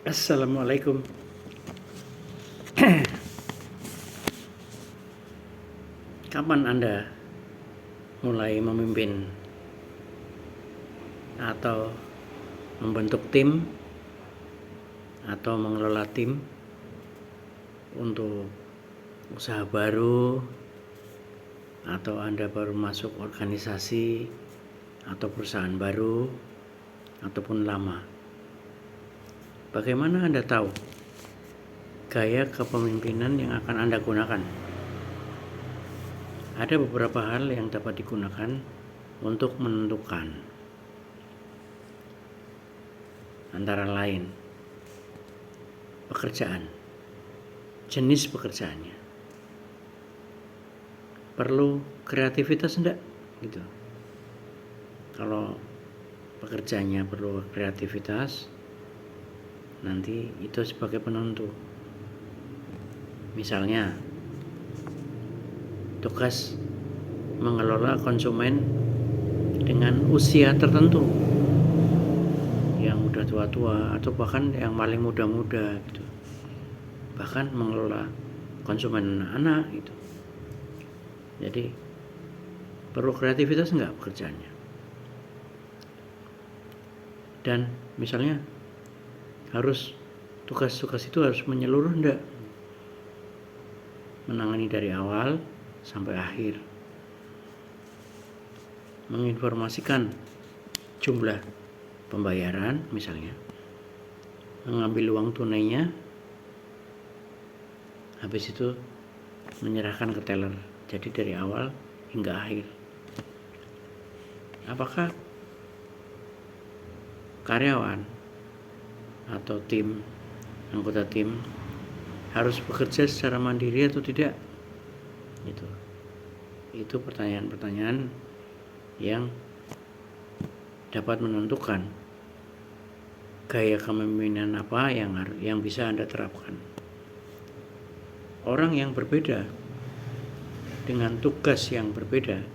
Assalamualaikum. Kapan Anda mulai memimpin atau membentuk tim atau mengelola tim untuk usaha baru, atau Anda baru masuk organisasi atau perusahaan baru ataupun lama? Bagaimana Anda tahu gaya kepemimpinan yang akan Anda gunakan? Ada beberapa hal yang dapat digunakan untuk menentukan, antara lain pekerjaan, jenis pekerjaannya, perlu kreativitas enggak gitu. Kalau pekerjaannya perlu kreativitas, nanti itu sebagai penentu. Misalnya tugas mengelola konsumen dengan usia tertentu, yang udah tua-tua atau bahkan yang paling muda-muda gitu, bahkan mengelola konsumen anak gitu. Jadi perlu kreativitas enggak pekerjaannya? Dan misalnya tugas-tugas itu harus menyeluruh enggak, menangani dari awal sampai akhir, menginformasikan jumlah pembayaran misalnya, mengambil uang tunainya, habis itu menyerahkan ke teller, jadi dari awal hingga akhir. Apakah karyawan atau anggota tim harus bekerja secara mandiri atau tidak? Itu pertanyaan-pertanyaan yang dapat menentukan gaya kepemimpinan apa yang bisa Anda terapkan. Orang yang berbeda dengan tugas yang berbeda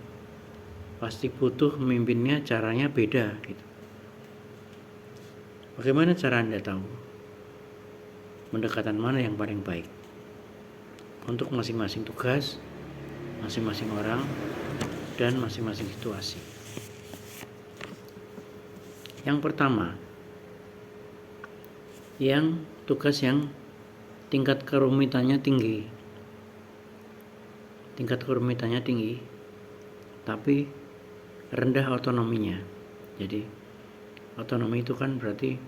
pasti butuh memimpinnya, caranya beda gitu. Bagaimana cara Anda tahu pendekatan mana yang paling baik untuk masing-masing tugas, masing-masing orang, dan masing-masing situasi? Yang pertama, tugas yang tingkat kerumitannya tinggi, tapi rendah otonominya. Jadi otonomi itu kan berarti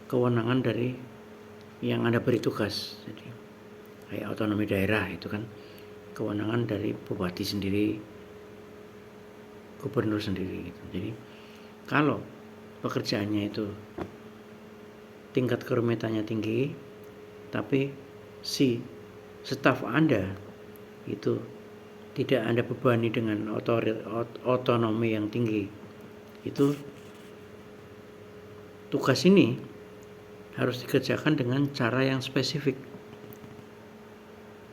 kewenangan dari yang Anda beri tugas. Jadi kayak otonomi daerah itu kan kewenangan dari bupati sendiri, gubernur sendiri gitu. Jadi kalau pekerjaannya itu tingkat kerumitannya tinggi, tapi si staf Anda itu tidak Anda bebani dengan otonomi yang tinggi, itu tugas ini harus dikerjakan dengan cara yang spesifik.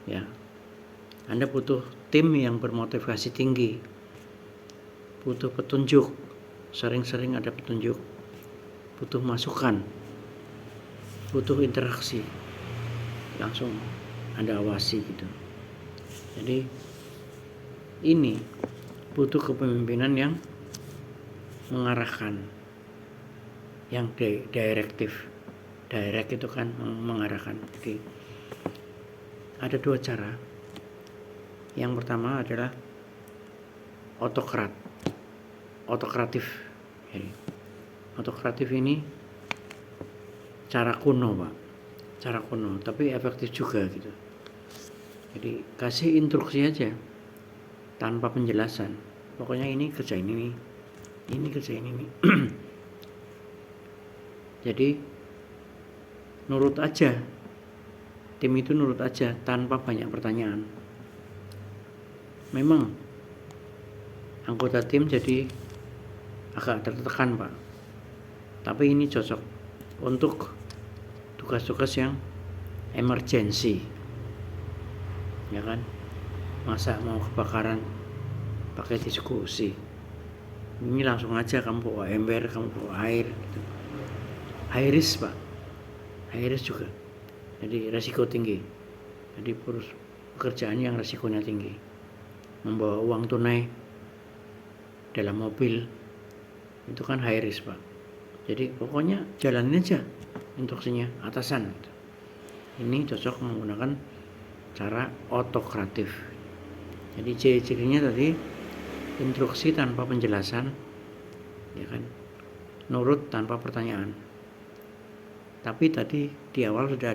Ya, Anda butuh tim yang bermotivasi tinggi, butuh petunjuk, sering-sering ada petunjuk, butuh masukan, butuh interaksi, langsung Anda awasi gitu. Jadi ini butuh kepemimpinan yang mengarahkan, yang direktif. Direct itu kan mengarahkan. Jadi ada dua cara. Yang pertama adalah autokratif. Jadi autokratif ini cara kuno, Pak. Cara kuno, tapi efektif juga gitu. Jadi kasih instruksi aja tanpa penjelasan. Pokoknya ini kerjain ini kerjain ini. Jadi nurut aja. Tim itu nurut aja tanpa banyak pertanyaan. Memang anggota tim jadi agak tertekan, Pak. Tapi ini cocok untuk tugas-tugas yang emergensi. Ya kan? Masa mau kebakaran pakai diskusi? Ini langsung aja kamu bawa ember, kamu bawa air gitu. High risk, Pak. high risk juga, jadi resiko tinggi. Jadi pekerjaan yang resikonya tinggi, membawa uang tunai dalam mobil, itu kan high risk Pak. Jadi pokoknya jalanin aja instruksinya atasan. Ini cocok menggunakan cara otokratif. Jadi ciri-cirinya tadi instruksi tanpa penjelasan, ya kan, nurut tanpa pertanyaan. Tapi tadi di awal sudah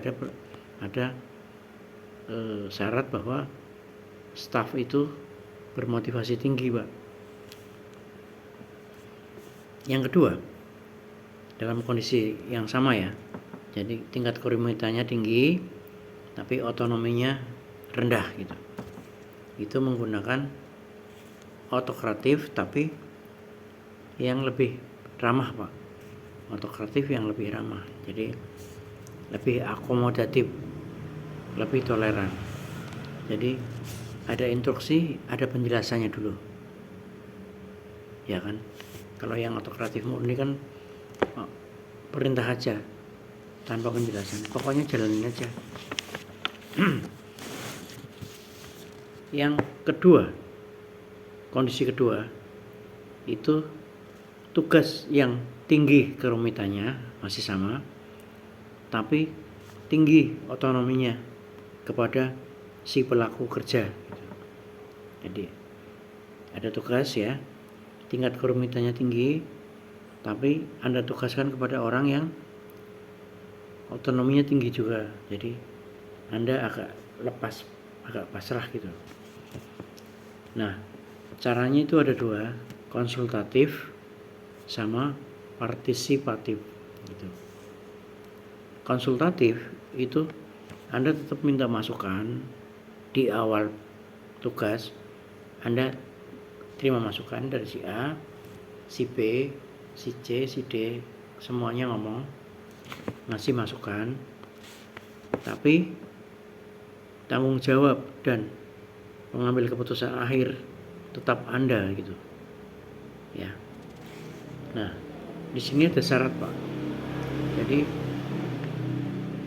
ada syarat bahwa staf itu bermotivasi tinggi Pak. Yang kedua, dalam kondisi yang sama ya, jadi tingkat kerumitannya tinggi tapi otonominya rendah gitu, itu menggunakan otokratif tapi yang lebih ramah Pak. Otokratif yang lebih ramah, jadi lebih akomodatif, lebih toleran. Jadi ada instruksi, ada penjelasannya dulu, ya kan. Kalau yang otokratif murni kan perintah aja tanpa penjelasan, pokoknya jalanin aja. Yang kedua, kondisi kedua itu tugas yang tinggi kerumitannya masih sama, tapi tinggi otonominya kepada si pelaku kerja. Jadi ada tugas ya, tingkat kerumitannya tinggi, tapi Anda tugaskan kepada orang yang otonominya tinggi juga. Jadi Anda agak lepas, agak pasrah gitu. Nah, caranya itu ada dua, konsultatif sama partisipatif gitu. Konsultatif itu Anda tetap minta masukan di awal tugas. Anda terima masukan dari si A, si B, si C, si D, semuanya ngomong, ngasih masukan, tapi tanggung jawab dan mengambil keputusan akhir tetap Anda gitu ya. Nah, di sini ada syarat Pak. Jadi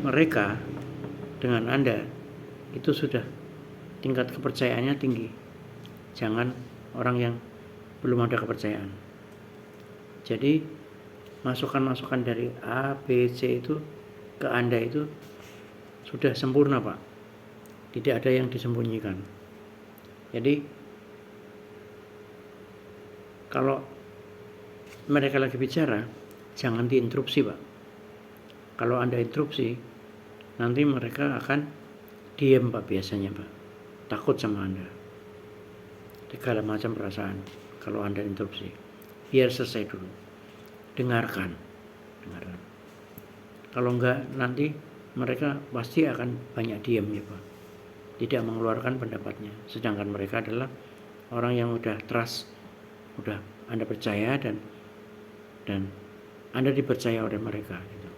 mereka dengan Anda itu sudah tingkat kepercayaannya tinggi. Jangan orang yang belum ada kepercayaan. Jadi masukan-masukan dari A, B, C itu ke Anda itu sudah sempurna Pak. Tidak ada yang disembunyikan. Jadi kalau mereka lagi bicara, jangan diinterupsi Pak. Kalau Anda interupsi, nanti mereka akan diam Pak biasanya Pak. Takut sama Anda. Segala macam perasaan kalau Anda interupsi. Biar selesai dulu. Dengarkan. Kalau enggak, nanti mereka pasti akan banyak diam ya Pak. Tidak mengeluarkan pendapatnya. Sedangkan mereka adalah orang yang udah trust, udah Anda percaya dan Anda dipercaya oleh mereka gitu.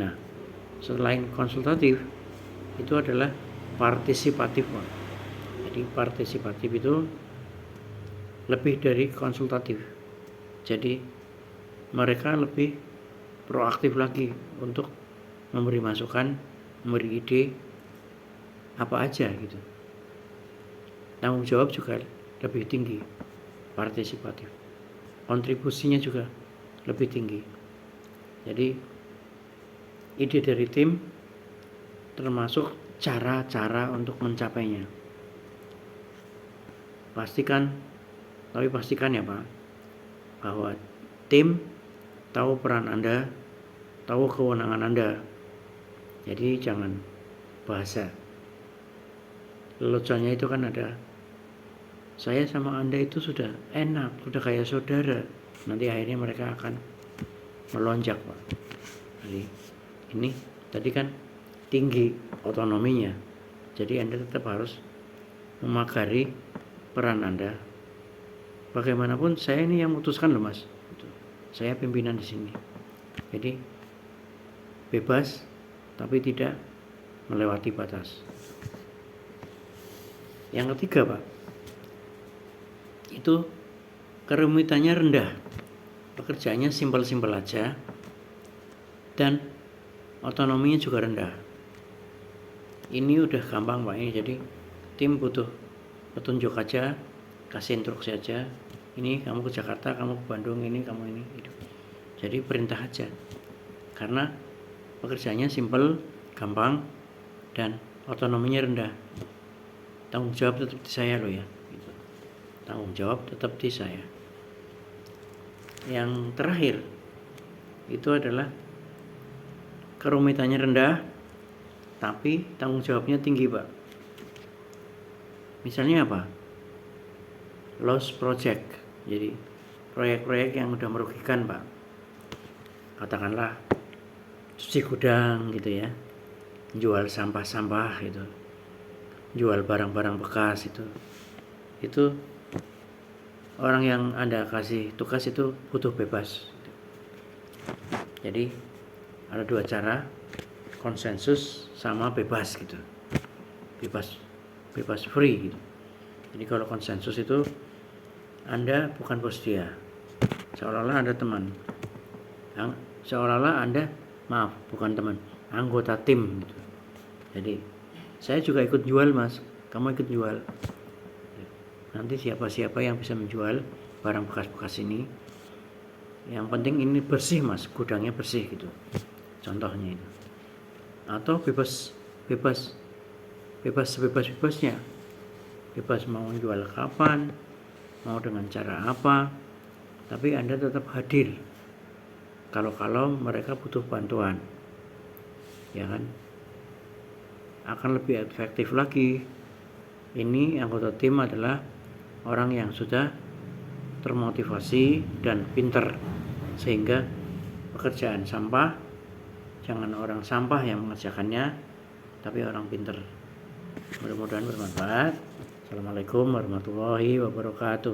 Nah, selain konsultatif itu adalah partisipatif Pak. Jadi partisipatif itu lebih dari konsultatif. Jadi mereka lebih proaktif lagi untuk memberi masukan, memberi ide apa aja gitu. Tanggung jawab juga lebih tinggi, partisipatif. Kontribusinya juga lebih tinggi. Jadi ide dari tim termasuk cara-cara untuk mencapainya. Pastikan ya Pak, bahwa tim tahu peran Anda, tahu kewenangan Anda. Jadi jangan bahasa leluconnya itu kan ada, saya sama Anda itu sudah enak, sudah kayak saudara. Nanti akhirnya mereka akan melonjak Pak. Jadi ini tadi kan tinggi otonominya, jadi Anda tetap harus memagari peran Anda. Bagaimanapun saya ini yang memutuskan loh Mas, saya pimpinan di sini. Jadi bebas tapi tidak melewati batas. Yang ketiga Pak, itu kerumitannya rendah, pekerjaannya simpel-simpel aja, dan otonominya juga rendah. Ini udah gampang Pak, ini jadi tim butuh petunjuk aja, kasih instruksi aja. Ini kamu ke Jakarta, kamu ke Bandung, ini kamu ini gitu. Jadi perintah aja. Karena pekerjaannya simple, gampang, dan otonominya rendah. Tanggung jawab tetap di saya loh ya. Gitu. Tanggung jawab tetap di saya. Yang terakhir itu adalah kerumitannya rendah, tapi tanggung jawabnya tinggi Pak. Misalnya apa? Loss project. Jadi proyek-proyek yang udah merugikan Pak. Katakanlah cuci gudang gitu ya, jual sampah-sampah gitu, jual barang-barang bekas itu orang yang Anda kasih tugas itu butuh bebas. Jadi ada dua cara, konsensus sama bebas gitu, bebas free gitu. Jadi kalau konsensus itu Anda bukan bos dia, seolah-olah Anda teman, seolah-olah Anda bukan teman, anggota tim gitu. Jadi saya juga ikut jual mas, kamu ikut jual, nanti siapa-siapa yang bisa menjual barang bekas-bekas ini, yang penting ini bersih mas, gudangnya bersih gitu, contohnya itu. Atau bebasnya, bebas mau jual kapan, mau dengan cara apa, tapi Anda tetap hadir kalau mereka butuh bantuan, ya kan, akan lebih efektif lagi. Ini anggota tim adalah orang yang sudah termotivasi dan pinter, sehingga pekerjaan sampah jangan orang sampah yang mengerjakannya, tapi orang pinter. Mudah-mudahan bermanfaat. Assalamualaikum warahmatullahi wabarakatuh.